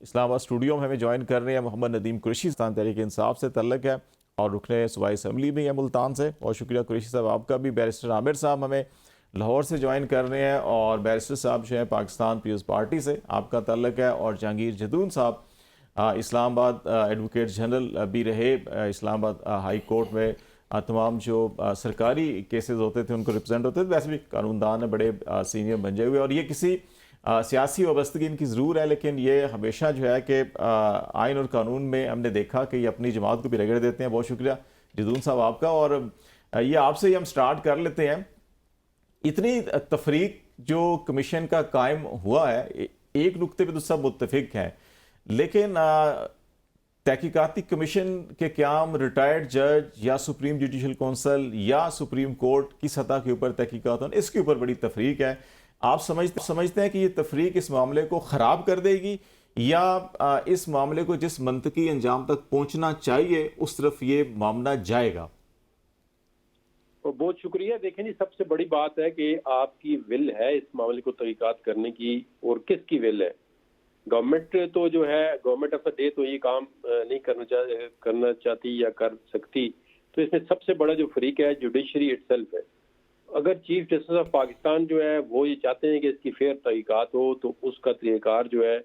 Islamabad studio में हमें join कर रहे हैं मोहम्मद नदीम कुरैशी। पाकिस्तान तहरीक इंसाफ से तल्लक है और रुकने सूबाई असम्बली भी है मुल्तान से। बहुत शुक्रिया कुरैशी साहब आपका भी। बैरिस्टर आमिर साहब हमें लाहौर से ज्वाइन कर रहे हैं और बैरिस्टर साहब जो है पाकिस्तान पीपल्स पार्टी से आपका तल्लक है। और जहांगीर जदून साहब इस्लामाबाद एडवोकेट जनरल भी रहे, इस्लामाबाद हाई कोर्ट में तमाम जो सरकारी केसेस होते थे उनको रिप्रेजेंट होते थे। वैसे भी कानूनदान है, बड़े सीनियर बन जाए हुए। और ये किसी सियासी वाबस्तगी इनकी ज़रूर है, लेकिन ये हमेशा जो है कि आइन और कानून में हमने देखा कि ये अपनी जमात को भी रगड़ देते हैं। बहुत शुक्रिया जदून साहब आपका। और ये आपसे ही हम स्टार्ट कर लेते हैं। इतनी तफरीक जो कमीशन का कायम हुआ है, एक नुक्ते पे तो सब मुत्तफिक हैं, लेकिन तहकीकाती कमीशन के क्याम रिटायर्ड जज या सुप्रीम जुडिशल कौंसल या सुप्रीम कोर्ट की सतह के ऊपर तहकीकात होना, इसके ऊपर बड़ी तफरीक है। आप समझते हैं कि ये तफरीक इस मामले को ख़राब कर देगी या इस मामले को जिस मंतकी अंजाम तक पहुंचना चाहिए उस तरफ ये मामला जाएगा? तो बहुत शुक्रिया। देखें जी, सबसे बड़ी बात है कि आपकी विल है इस मामले को तहकीकात करने की, और किसकी विल है? गवर्नमेंट तो जो है, गवर्नमेंट ऑफ द डे तो ये काम नहीं करना चाहती या कर सकती। तो इसमें सबसे बड़ा जो फरीक है जुडिशरी इटसेल्फ है। अगर चीफ जस्टिस ऑफ पाकिस्तान जो है वो ये चाहते हैं कि इसकी फेयर तहकीकात हो, तो उसका तरीक़ाकार जो है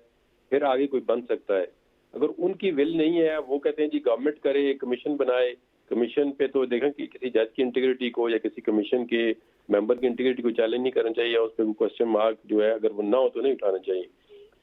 फिर आगे कोई बन सकता है। अगर उनकी विल नहीं है, वो कहते हैं जी गवर्नमेंट करे, कमीशन बनाए, कमीशन पे तो देखें कि किसी जज की इंटीग्रिटी को या किसी कमीशन के मेंबर की इंटीग्रिटी को चैलेंज नहीं करना चाहिए, उस पर क्वेश्चन मार्क जो है अगर वो ना हो तो नहीं उठाना चाहिए।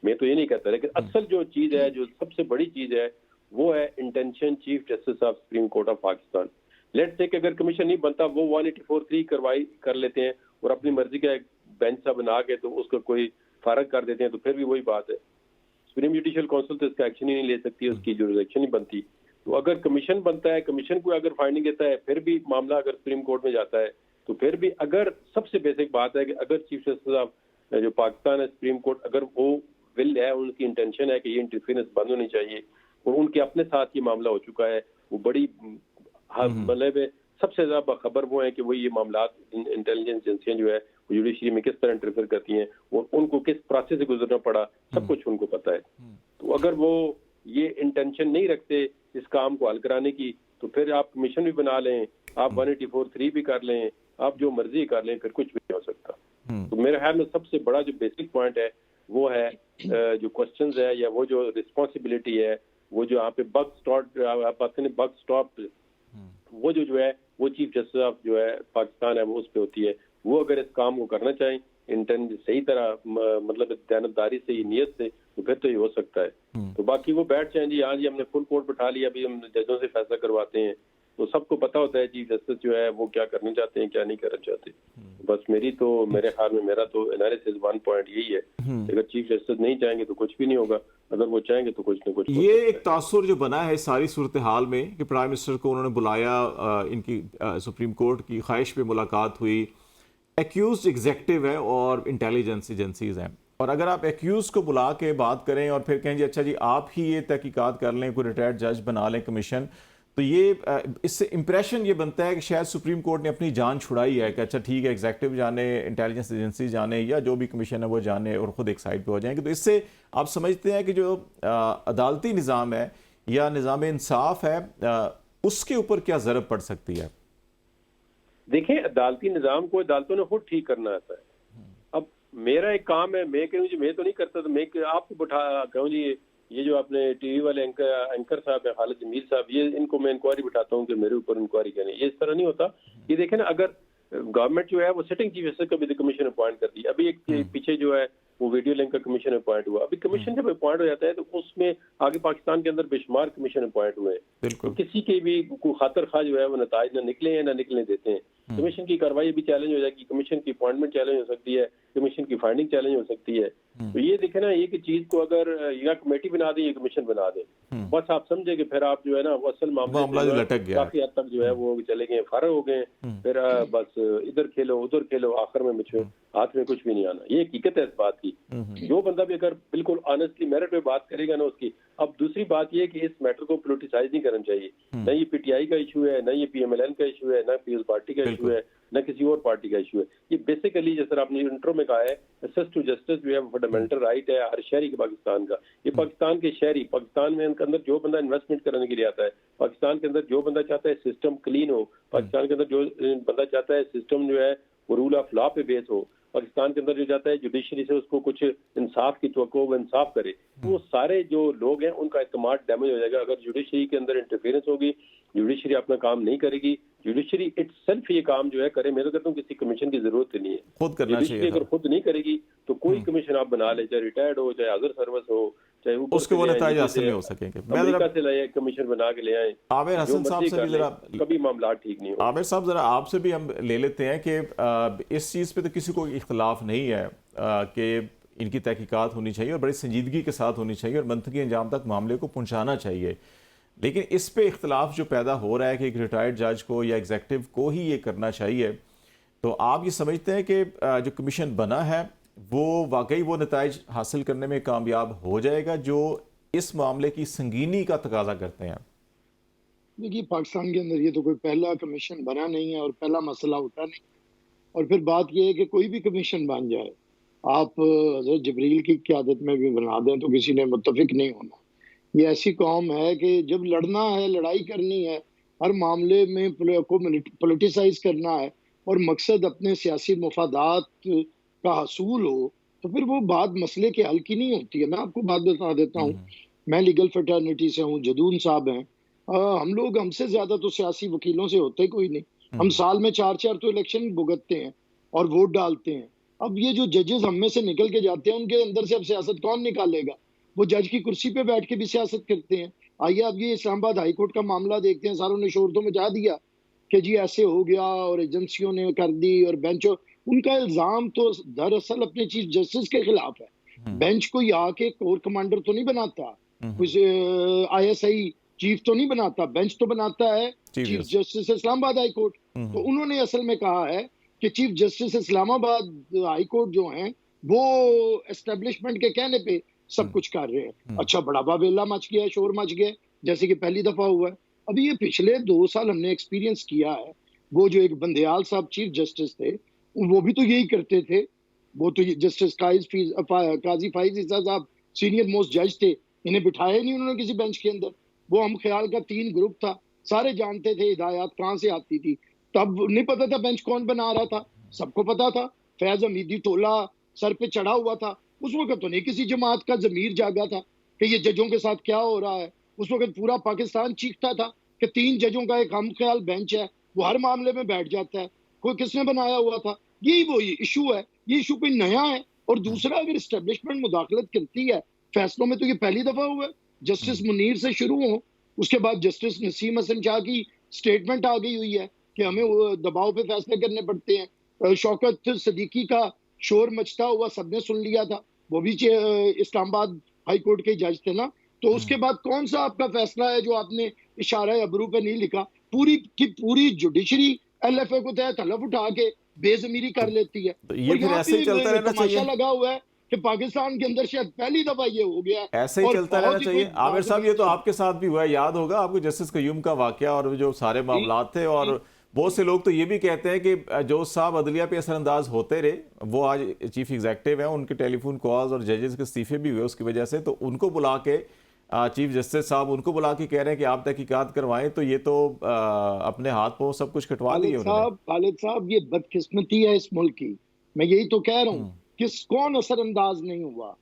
मैं तो ये नहीं कहता, लेकिन असल जो चीज़ है, जो सबसे बड़ी चीज़ है, वो है intention chief justice of supreme court of Pakistan. Let's say कि अगर कमीशन नहीं बनता, वो 184(3) करवाई कर लेते हैं और अपनी मर्जी का एक बेंच सा बना के तो उसको कोई फारग कर देते हैं, तो फिर भी वही बात है। सुप्रीम जुडिशल काउंसिल तो इसका एक्शन ही नहीं ले सकती, उसकी जुरिसडिक्शन नहीं बनती। तो अगर कमीशन बनता है, कमीशन को अगर फाइंडिंग देता है, फिर भी मामला अगर सुप्रीम कोर्ट में जाता है, तो फिर भी अगर सबसे बेसिक बात है कि अगर चीफ जस्टिस ऑफ जो पाकिस्तान है सुप्रीम कोर्ट, अगर वो विल है, उनकी इंटेंशन है कि ये इंटरफेरेंस बंद होनी चाहिए, और उनके अपने साथ ये मामला हो चुका है, वो बड़ी मतलब सबसे ज्यादा बाखबर वो है कि वो ये मामला इंटेलिजेंस एजेंसियां जो है वो जुडिशरी में किस तरह इंटरफेयर करती हैं और उनको किस प्रोसेस से गुजरना पड़ा, सब कुछ उनको पता है। तो अगर वो ये इंटेंशन नहीं रखते इस काम को हल कराने की, तो फिर आप कमीशन भी बना लें, आप 184(3) भी कर लें, आप जो मर्जी कर लें, फिर कुछ भी नहीं हो सकता। तो मेरे ख्याल में सबसे बड़ा जो बेसिक पॉइंट है वो है जो क्वेश्चंस है या वो जो रिस्पॉन्सिबिलिटी है, वो जो यहाँ पे बग स्टॉप वो जो है वो चीफ जस्टिस ऑफ जो है पाकिस्तान है वो उस पर होती है। वो अगर इस काम को करना चाहें इंटेंट सही तरह, मतलब दयानतदारी से, ये नियत से, तो फिर तो ये हो सकता है। तो बाकी वो बैठ जाएं जी, हाँ जी हमने फुल कोर्ट बैठा लिया, अभी हम जजों से फैसला करवाते हैं, तो सबको पता होता है चीफ जस्टिस जो है वो क्या करना चाहते हैं, क्या नहीं करना चाहते। बस मेरे ख्याल में मेरा तो एनालिसिस 1 पॉइंट यही है, अगर चीफ जस्टिस नहीं चाहेंगे तो कुछ भी नहीं होगा, अगर वो चाहेंगे तो कुछ ना कुछ। ये एक तासुर जो बना है सारी सूरत हाल में कि प्राइम मिनिस्टर को उन्होंने बुलाया, इनकी सुप्रीम कोर्ट की ख्वाहिश पे मुलाकात हुई। एक्यूज एग्जेक्टिव है और इंटेलिजेंस एजेंसीज हैं, और अगर आप एक्यूज को बुला के बात करें और फिर कहें जी अच्छा जी आप ही ये तहकीकात कर लें, कोई रिटायर्ड जज बना लें कमीशन, तो ये इससे इंप्रेशन ये बनता है कि शायद सुप्रीम कोर्ट ने अपनी जान छुड़ाई है कि अच्छा ठीक है एग्जेक्टिव जाने, इंटेलिजेंस एजेंसी जाने या जो भी कमीशन है वो जाने और ख़ुद एक साइड पे हो जाएंगे। तो इससे आप समझते हैं कि जो अदालती निज़ाम है या निज़ाम इंसाफ है उसके ऊपर क्या ज़रब पड़ सकती है? देखें, अदालती निज़ाम को अदालतों ने खुद ठीक करना आता है। अब मेरा एक काम है, मैं कहूँ जी मैं तो नहीं करता, तो मैं आपको बैठा कहूँ जी ये जो आपने टीवी वाले एंकर साहब है खालिद जमील साहब, ये इनको मैं इंक्वायरी बिठाता हूँ कि मेरे ऊपर इंक्वायरी करनी, ये इस तरह नहीं होता। ये देखें ना, अगर गवर्नमेंट जो है वो सिटिंग चीफ जस्टिस का भी कमीशन अपॉइंट कर दी, अभी एक पीछे जो है वो वीडियो लिंक का कमीशन अपॉइंट हुआ। अभी कमीशन जब अपॉइंट हो जाता है तो उसमें आगे पाकिस्तान के अंदर बेशुमार कमीशन अपॉइंट हुए हैं, तो किसी के भी कोई खातर खा जो है वो नताज ना निकले हैं ना निकलने देते हैं। कमीशन की कार्रवाई भी चैलेंज हो जाएगी, कमीशन की अपॉइंटमेंट चैलेंज हो सकती है, कमीशन की फाइंडिंग चैलेंज हो सकती है। तो ये देखे ना, एक चीज को अगर या कमेटी बना दे या कमीशन बना दे, बस आप समझे कि फिर आप जो है ना वो असल मामला लटक गया, काफी हद तक जो है वो चले गए, फारग हो गए, फिर बस इधर खेलो उधर खेलो, आखिर में मुझे हाथ में कुछ भी नहीं आना। ये हकीकत है इस बात की। जो बंदा भी अगर बिल्कुल ऑनेस्टली मेरिट पे बात करेगा ना उसकी। अब दूसरी बात ये कि इस मैटर को पोलिटिसाइज नहीं करना चाहिए। न ये पीटीआई का इशू है, न ये पीएमएलएन का इशू है, न पीपल्स पार्टी का इशू है, न किसी और पार्टी का इशू है। ये बेसिकली जैसे आपने इंट्रो में कहा है, एक्सेस टू जस्टिस जो है फंडामेंटल राइट है हर शहरी के पाकिस्तान का। ये पाकिस्तान के शहरी, पाकिस्तान में अंदर जो बंदा इन्वेस्टमेंट करने के लिए आता है, पाकिस्तान के अंदर जो बंदा चाहता है सिस्टम क्लीन हो, पाकिस्तान के अंदर जो बंदा चाहता है सिस्टम जो है वो रूल ऑफ लॉ पे बेस हो, पाकिस्तान के अंदर जो जाता है जुडिशरी से उसको कुछ इंसाफ की तवक्को वो इंसाफ करे, वो सारे जो लोग हैं उनका एतमाद डैमेज हो जाएगा अगर जुडिशरी के अंदर इंटरफेरेंस होगी, जुडिशरी अपना काम नहीं करेगी। जुडिशरी इटसेल्फ ये काम जो है करे, मैं तो कहता हूँ किसी कमीशन की जरूरत नहीं है, खुद करना चाहिए। अगर खुद नहीं करेगी तो कोई कमीशन आप बना ले, चाहे रिटायर्ड हो, चाहे अदर सर्विस हो, चाहे उसके वो नताइज हासिल नहीं हो सकेंगे। अमेरिका से लाए कमीशन बना के ले आए, आमिर हसन साहब से भी जरा कभी मामला ठीक नहीं हो। आमिर साहब जरा आपसे भी हम ले लेते हैं कि इस चीज़ पे तो किसी को इख्तलाफ नहीं है कि इनकी तहकीकात होनी चाहिए और बड़ी संजीदगी के साथ होनी चाहिए और मंतकी अंजाम तक मामले को पहुंचाना चाहिए, लेकिन इस पे इख्तलाफ जो पैदा हो रहा है कि एक रिटायर्ड जज को या एग्जेक्टिव को ही ये करना चाहिए, तो आप ये समझते हैं कि जो कमीशन बना है वो वाकई वो नताइज हासिल करने में कामयाब हो जाएगा जो इस मामले की संगीनी का तकाजा करते हैं? देखिए, पाकिस्तान के अंदर ये तो कोई पहला कमीशन बना नहीं है और पहला मसला उठा नहीं। और फिर बात ये है कि कोई भी कमीशन बन जाए, आप हज़रत जिब्रील की क़यादत में भी बना दें तो किसी ने मुत्तफिक नहीं होना। ये ऐसी कौम है कि जब लड़ना है, लड़ाई करनी है, हर मामले में को पॉलिटिसाइज करना है और मकसद अपने सियासी मफादात का हसूल हो, तो फिर वो बात मसले के हल की नहीं होती है। मैं आपको बात बता देता हूँ, मैं लीगल फ्रेटर्निटी से हूँ, जदून साहब हैं, हम लोग हमसे ज्यादा तो सियासी वकीलों से होते कोई नहीं। हम साल में 4-4 तो इलेक्शन भुगतते हैं और वोट डालते हैं। अब ये जो जजेस हम में से निकल के जाते हैं, उनके अंदर से अब सियासत कौन निकालेगा? वो जज की कुर्सी पे बैठ के भी सियासत करते हैं। आइए अब ये इस्लामाबाद हाई कोर्ट का मामला देखते हैं, सारों ने शोर तो मचा दिया कि जी ऐसे हो गया और एजेंसियों ने कर दी और बेंचों, उनका इल्जाम तो दरअसल अपने चीफ जस्टिस के खिलाफ है। बेंच को यहाँ के कोर कमांडर तो नहीं बनाता, कुछ ISI चीफ तो नहीं बनाता, बेंच तो बनाता है chief justice Islamabad high court. तो उन्होंने असल में कहा है कि chief justice Islamabad high court जो हैं वो एस्टेब्लिशमेंट के कहने पे सब कुछ कर रहे हैं। अच्छा, बड़ा बाबेला मच गया, शोर मच गया, जैसे कि पहली दफा हुआ है। अभी ये पिछले 2 साल हमने एक्सपीरियंस किया है। वो जो एक बंदयाल साहब चीफ जस्टिस थे, वो भी तो यही करते थे। वो तो जस्टिस काजी फाइज ईसा साहब सीनियर मोस्ट जज थे, इन्हें बिठाया नहीं उन्होंने किसी बेंच के अंदर। वो हम ख्याल का 3 ग्रुप था, सारे जानते थे हिदायत कहाँ से आती थी। तब नहीं पता था बेंच कौन बना रहा था, सबको पता था। फैज हमीदी टोला सर पे चढ़ा हुआ था। उस वक्त तो नहीं किसी जमात का जमीर जागा था कि ये जजों के साथ क्या हो रहा है। उस वक्त पूरा पाकिस्तान चीखता था कि 3 जजों का एक हम ख्याल बेंच है, वो हर मामले में बैठ जाता है। कोई किसने बनाया हुआ था? यही वो इशू है, ये इशू कोई नया है। और दूसरा, अगर एस्टेब्लिशमेंट मुदाखलत करती है फैसलों में, तो ये पहली दफा हुआ है। जस्टिस मुनीर से शुरू हो, उसके बाद जस्टिस नसीम हसन शाह की स्टेटमेंट आ गई हुई है कि हमें दबाव पे फैसले करने पड़ते हैं। शौकत सदीकी का शोर मचता हुआ सबने सुन लिया था, वो भी इस्लामाबाद हाई कोर्ट के जज थे ना। तो उसके बाद कौन सा आपका फैसला है जो आपने इशारा अबरू पे नहीं लिखा? पूरी की पूरी जुडिशरी LFA को तहत हलफ उठा के बेजमीरी कर लेती है। तो ये फिर ऐसे ही चलता रहना चाहिए। लगा हुआ है कि पाकिस्तान के अंदर शायद पहली दफा ये हो गया, ऐसे ही चलता रहना चाहिए। आमिर साहब, ये तो आपके साथ भी हुआ है, याद होगा आपको जस्टिस कयूम का वाकया और जो सारे मामला थे। और बहुत से लोग तो ये भी कहते हैं कि जो साहब अदलिया पे असरअंदाज होते रहे, वो आज चीफ एग्जेक्टिव हैं, उनके टेलीफोन कॉल्स और जजेस के इस्तीफे भी हुए उसकी वजह से। तो उनको बुला के चीफ जस्टिस साहब उनको बुला के कह रहे हैं कि आप तहकीकात करवाएं, तो ये तो अपने हाथ पांव सब कुछ कटवा लिए खालिद साहब, ये बदकिस्मती है इस मुल्क की। मैं यही तो कह रहा हूँ, कौन असरअंदाज नहीं हुआ,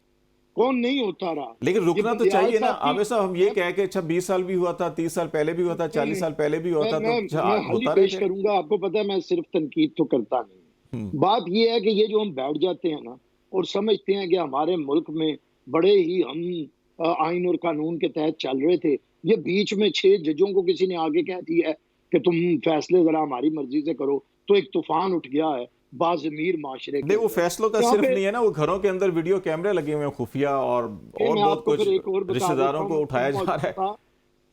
कौन नहीं होता रहा। लेकिन रुकना तो चाहिए ना आमिर साहब। हम ये कह के 26 साल भी हुआ था, 30 साल पहले भी हुआ था, 40 साल पहले भी हुआ था, तो होता पेश करूंगा। आपको पता है मैं सिर्फ तनकीद तो करता नहीं। बात ये है कि ये जो हम बैठ जाते हैं ना और समझते हैं कि हमारे मुल्क में बड़े ही हम आइन और कानून के तहत चल रहे थे, ये बीच में 6 जजों को किसी ने आगे कह दिया है कि तुम फैसले जरा हमारी मर्जी से करो, तो एक तूफान उठ गया है बाज़मीर माशरे के। वो फैसलों का सिर्फ नहीं है ना, वो घरों के अंदर वीडियो कैमरे लगे हुए हैं खुफिया, और बहुत कुछ रिश्तेदारों को उठाया जा रहा है।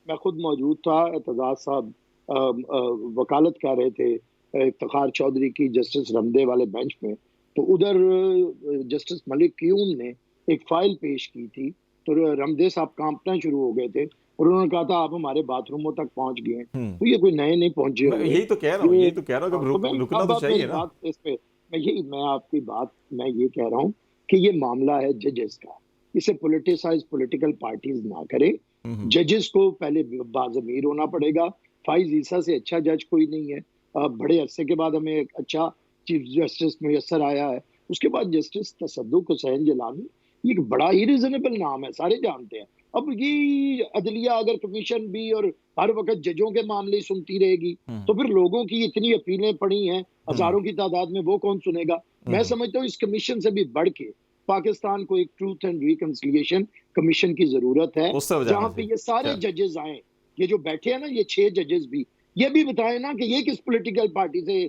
मैं खुद मौजूद था, एतजाज साहब वकालत कर रहे थे इफ्तिखार चौधरी की जस्टिस रमदे वाले बेंच में। तो उधर जस्टिस मलिक क्यूम ने एक फाइल पेश की थी तो रामदेव साहब कांपना शुरू हो गए थे और उन्होंने कहा था आप हमारे बाथरूमों तक पहुंच गए हैं। तो ये कोई नए नहीं पहुंचे मैं हुए। यही तो कह रहा हूँ, ये यही तो कह रहा हूँ कि तो मैं रुकना अब तो आप चाहिए मेरी ना। बात इस पे मैं आपकी बात मैं ये कह रहा हूँ कि ये मामला है जजेस का, इसे पॉलिटिसाइज पॉलिटिकल पार्टीज ना करें। जजेस को पहले बाज़मीर होना पड़ेगा। फाइज ईसा से अच्छा जज कोई नहीं है। बड़े अरसे के बाद हमें एक अच्छा चीफ जस्टिस मुयस्सर आया है। उसके बाद जस्टिस तसद्दुक हुसैन जिलानी, ये एक बड़ा ही रिजनेबल नाम है, सारे जानते हैं। अब ये अदलिया अगर कमीशन भी और हर वक्त जजों के मामले सुनती रहेगी तो फिर लोगों की इतनी अपीलें पड़ी हैं हजारों की तादाद में, वो कौन सुनेगा। मैं समझता हूँ इस कमीशन से भी बढ़ के पाकिस्तान को एक ट्रूथ एंड रिकंसिलिएशन कमीशन की जरूरत है, उस तरफ जहां जाना पे चाहिए। ये सारे चल। जजेस आए। ये जो बैठे हैं ना, ये 6 जजेस भी, ये भी बताए ना कि ये किस पॉलिटिकल पार्टी से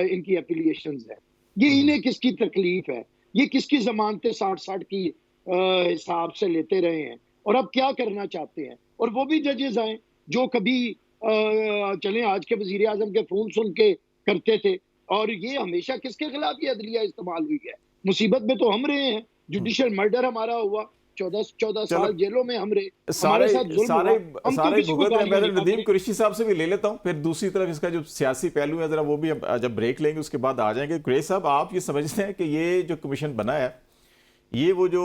इनकी एफिलिएशंस है, ये इन्हें किसकी तकलीफ है, ये किसकी जमानतें 60-60 की हिसाब से लेते रहे हैं और अब क्या करना चाहते हैं। और वो भी जजेस आए जो कभी चले आज के वजीर आजम के फोन सुन के करते थे, और ये हमेशा किसके खिलाफ ये अदलिया इस्तेमाल हुई है। मुसीबत में तो हम रहे हैं, जुडिशियल मर्डर हमारा हुआ, 14 चलो, साल जेलों में हम रहे, सारे हमारे साथ जुल्म सारे हुआ, हम सारे तो किसी को भुगत रहे हैं। गालियां मैं नहीं नदीम बक कुरैशी साहब से भी ले लेता हूं, फिर दूसरी तरफ इसका जो सियासी पहलू है जरा वो भी जब ब्रेक लेंगे उसके बाद आ जाएंगे। कुरैशी साहब, आप ये समझते हैं कि ये जो कमीशन बना है ये वो जो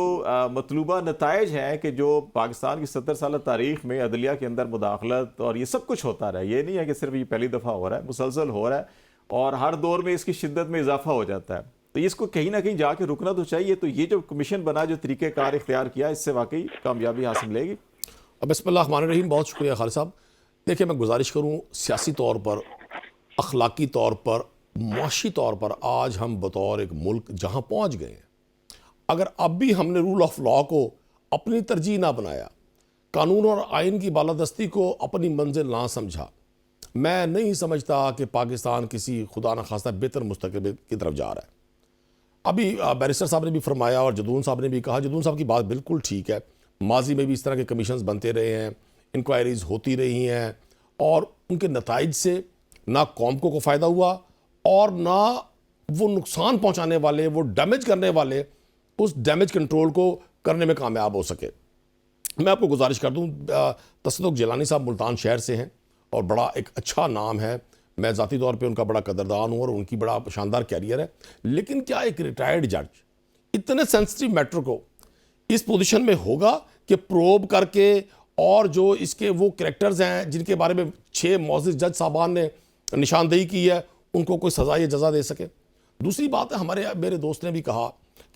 मतलूबा नताइज हैं कि जो पाकिस्तान की 70 साल तारीख में अदलिया के अंदर मुदाखलत और ये सब कुछ होता रहा है, ये नहीं है कि सिर्फ ये पहली दफ़ा हो रहा है, मुसलसल हो रहा है और हर दौर में इसकी शिद्दत में इजाफा हो जाता है, तो इसको कहीं ना कहीं जाके रुकना तो चाहिए। तो ये जो कमीशन बना, जो तरीक़ेकार इख्तियार किया, इससे वाकई कामयाबी हासिल मिलेगी। बिस्मिल्लाहिर्रहमानिर्रहीम। बहुत शुक्रिया खालिद साहब। देखिए, मैं गुजारिश करूँ, सियासी तौर पर, अखलाकी तौर पर, मुआशी तौर पर आज हम बतौर एक मुल्क जहाँ पहुँच गए हैं, अगर अब भी हमने रूल ऑफ लॉ को अपनी तरजीह ना बनाया, कानून और आइन की बालादस्ती को अपनी मंजिल ना समझा, मैं नहीं समझता कि पाकिस्तान किसी खुदा न खास्ता बेहतर मुस्तकबिल की तरफ जा रहा है। अभी बैरिस्टर साहब ने भी फरमाया और जदून साहब ने भी कहा, जदून साहब की बात बिल्कुल ठीक है। माजी में भी इस तरह के कमीशंस बनते रहे हैं, इंक्वायरीज होती रही हैं और उनके नताइज से ना कौम को फ़ायदा हुआ और ना वो नुकसान पहुँचाने वाले, वो डैमेज करने वाले उस डैमेज कंट्रोल को करने में कामयाब हो सके। मैं आपको गुजारिश कर दूं, तसद्दुक जिलानी साहब मुल्तान शहर से हैं और बड़ा एक अच्छा नाम है, मैं ज़ाती तौर पे उनका बड़ा कदरदान हूँ और उनकी बड़ा शानदार कैरियर है। लेकिन क्या एक रिटायर्ड जज इतने सेंसिटिव मैटर को इस पोजीशन में होगा कि प्रोब करके और जो इसके वो कैरेक्टर्स हैं जिनके बारे में 6 मौजूद जज साहबान ने निशानदेही की है, उनको कोई सज़ा या जज़ा दे सके। दूसरी बात है, मेरे दोस्त ने भी कहा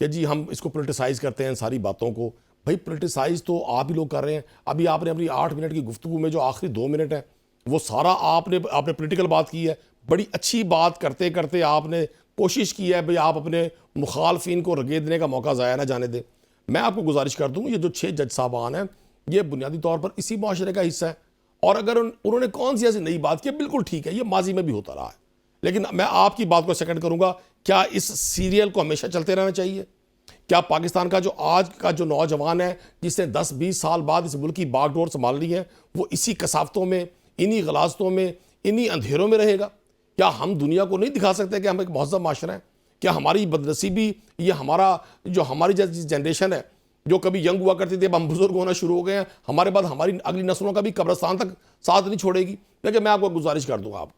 कि जी हम इसको पोलिटिसाइज करते हैं सारी बातों को। भाई, पोलिटिसाइज तो आप ही लोग कर रहे हैं। अभी आपने अपनी 8 मिनट की गुफ्तगू में जो आखिरी 2 मिनट है वो सारा आपने पोलिटिकल बात की है। बड़ी अच्छी बात करते करते आपने कोशिश की है भाई आप अपने मुखालफिन को रगेदने का मौका ज़ाया ना जाने दें। मैं आपको गुजारिश कर दूँ, ये जो 6 जज साहबान हैं ये बुनियादी तौर पर इसी माशरे का हिस्सा है और अगर उन्होंने कौन सी ऐसी नई बात की, बिल्कुल ठीक है, ये माजी में भी होता रहा है। लेकिन मैं आपकी बात को सेकंड करूँगा, क्या इस सीरियल को हमेशा चलते रहना चाहिए? क्या पाकिस्तान का जो आज का जो नौजवान है जिसने 10-20 साल बाद इस मुल्क की बागडोर संभाल ली है, वो इसी कसावतों में, इन्हीं गलाजतों में, इन्हीं अंधेरों में रहेगा? क्या हम दुनिया को नहीं दिखा सकते कि हम एक महज़ब माशरा है? क्या हमारी बदनसीबी, ये हमारी जैसी जनरेशन है जो कभी यंग हुआ करती थी, अब हम बुजुर्ग होना शुरू हो गए हैं, हमारे बाद हमारी अगली नस्लों का भी कब्रिस्तान तक साथ नहीं छोड़ेगी? देखिए, मैं आपको गुजारिश कर दूँगा, आप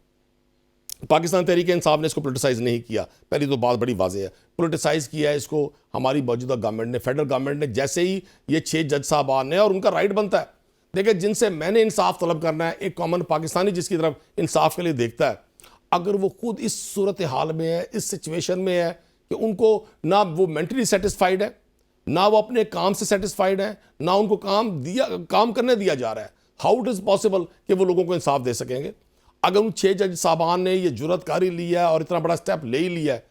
पाकिस्तान तहरीक-ए-इंसाफ ने इसको पोलिटिसाइज नहीं किया, पहली तो बात बड़ी वाज़ेह है। पोलिटिसाइज किया है इसको हमारी मौजूदा गवर्नमेंट ने, फेडरल गवर्नमेंट ने, जैसे ही ये 6 जज साहबान ने, और उनका राइट बनता है। देखिए, जिनसे मैंने इंसाफ तलब करना है, एक कॉमन पाकिस्तानी जिसकी तरफ इंसाफ के लिए देखता है, अगर वो खुद इस सूरत हाल में है, इस सिचुएशन में है कि उनको ना वो मेंटली सेटिस्फाइड है, ना वो अपने काम से सेटिस्फाइड है, ना उनको काम करने दिया जा रहा है, हाउ इट इज़ पॉसिबल कि वो लोगों को इंसाफ दे सकेंगे? अगर उन 6 जज साहबान ने ये जुर्रतकारी लिया और इतना बड़ा स्टेप ले ही लिया है,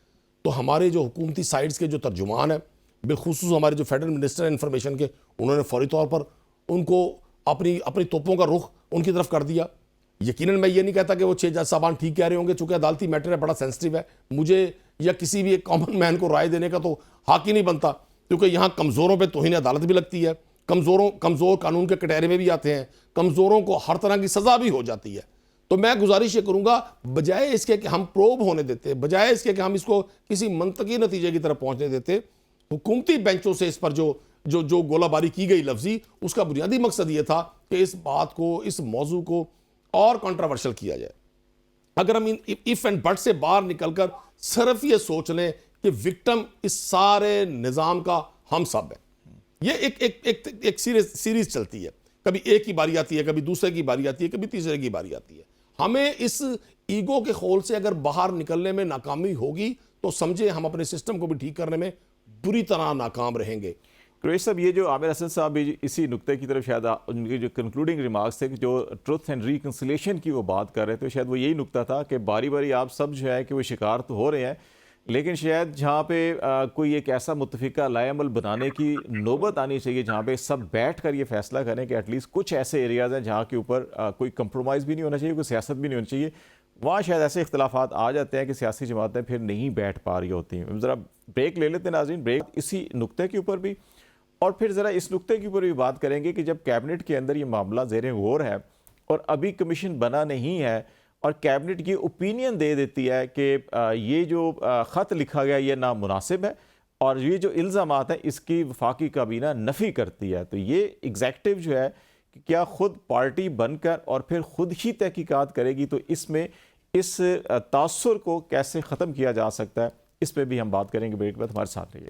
तो हमारे जो हुकूमती साइड्स के जो तर्जुमान हैं, बिलखुसूस हमारे जो फेडरल मिनिस्टर इंफॉर्मेशन के, उन्होंने फौरी तौर पर उनको अपनी तोपों का रुख उनकी तरफ कर दिया। यकीनन मैं ये नहीं कहता कि वो 6 जज साहबान ठीक कह रहे होंगे, चूँकि अदालती मैटर है, बड़ा सेंसिटिव है, मुझे या किसी भी एक कॉमन मैन को राय देने का तो हक ही नहीं बनता, क्योंकि यहाँ कमज़ोरों पर तौहीन अदालत भी लगती है, कमज़ोर कानून के कटहरे में भी आते हैं, कमज़ोरों को हर तरह की सज़ा भी हो जाती है। तो मैं गुजारिश ये करूँगा, बजाय इसके कि हम प्रोब होने देते, बजाय इसके कि हम इसको किसी मंतकी नतीजे की तरफ पहुँचने देते, हुकूमती बेंचों से इस पर जो जो जो गोलाबारी की गई लफ्जी, उसका बुनियादी मकसद ये था कि इस बात को, इस मौजू को और कंट्रोवर्शियल किया जाए। अगर हम इन इफ एंड बट से बाहर निकलकर सिर्फ ये सोच लें कि विक्टिम इस सारे निज़ाम का हम सब है, ये एक सीरीज चलती है, कभी एक की बारी आती है, कभी दूसरे की बारी आती है, कभी तीसरे की बारी आती है। हमें इस ईगो के खोल से अगर बाहर निकलने में नाकामी होगी तो समझे हम अपने सिस्टम को भी ठीक करने में बुरी तरह नाकाम रहेंगे। कुरैशी साहब, ये जो आमिर हसन साहब भी इसी नुक्ते की तरफ शायद उनके जो कंक्लूडिंग रिमार्क्स थे कि जो ट्रुथ एंड रिकन्सिलेशन की वो बात कर रहे थे, शायद वो यही नुक्ता था कि बारी बारी आप सब जो है कि वो शिकार तो हो रहे हैं, लेकिन शायद जहाँ पे कोई एक ऐसा मुत्तफ़िका लाएअमल बनाने की नौबत आनी चाहिए जहाँ पे सब बैठ कर ये फैसला करें कि एटलीस्ट कुछ ऐसे एरियाज़ हैं जहाँ के ऊपर कोई कंप्रोमाइज़ भी नहीं होना चाहिए, कोई सियासत भी नहीं होनी चाहिए। वहाँ शायद ऐसे इख्तलाफात आ जाते हैं कि सियासी जमातें फिर नहीं बैठ पा रही होती हैं। ज़रा ब्रेक ले लेते हैं नाज़रीन, ब्रेक इसी नुक्ते के ऊपर भी, और फिर ज़रा इस नुक्ते के ऊपर भी बात करेंगे कि जब कैबिनेट के अंदर ये मामला ज़ेर गौर है और अभी कमीशन बना नहीं है और कैबिनेट ये ओपिनियन दे देती है कि ये जो ख़त लिखा गया ये नामुनासिब है और ये जो इल्ज़ामात हैं इसकी वफाकी काबीना नफ़ी करती है, तो ये एग्जेक्टिव जो है कि क्या ख़ुद पार्टी बनकर और फिर ख़ुद ही तहकीकात करेगी, तो इसमें इस तासुर को कैसे ख़त्म किया जा सकता है, इस पर भी हम बात करेंगे। ब्रेक के बाद हमारे साथ रहिए।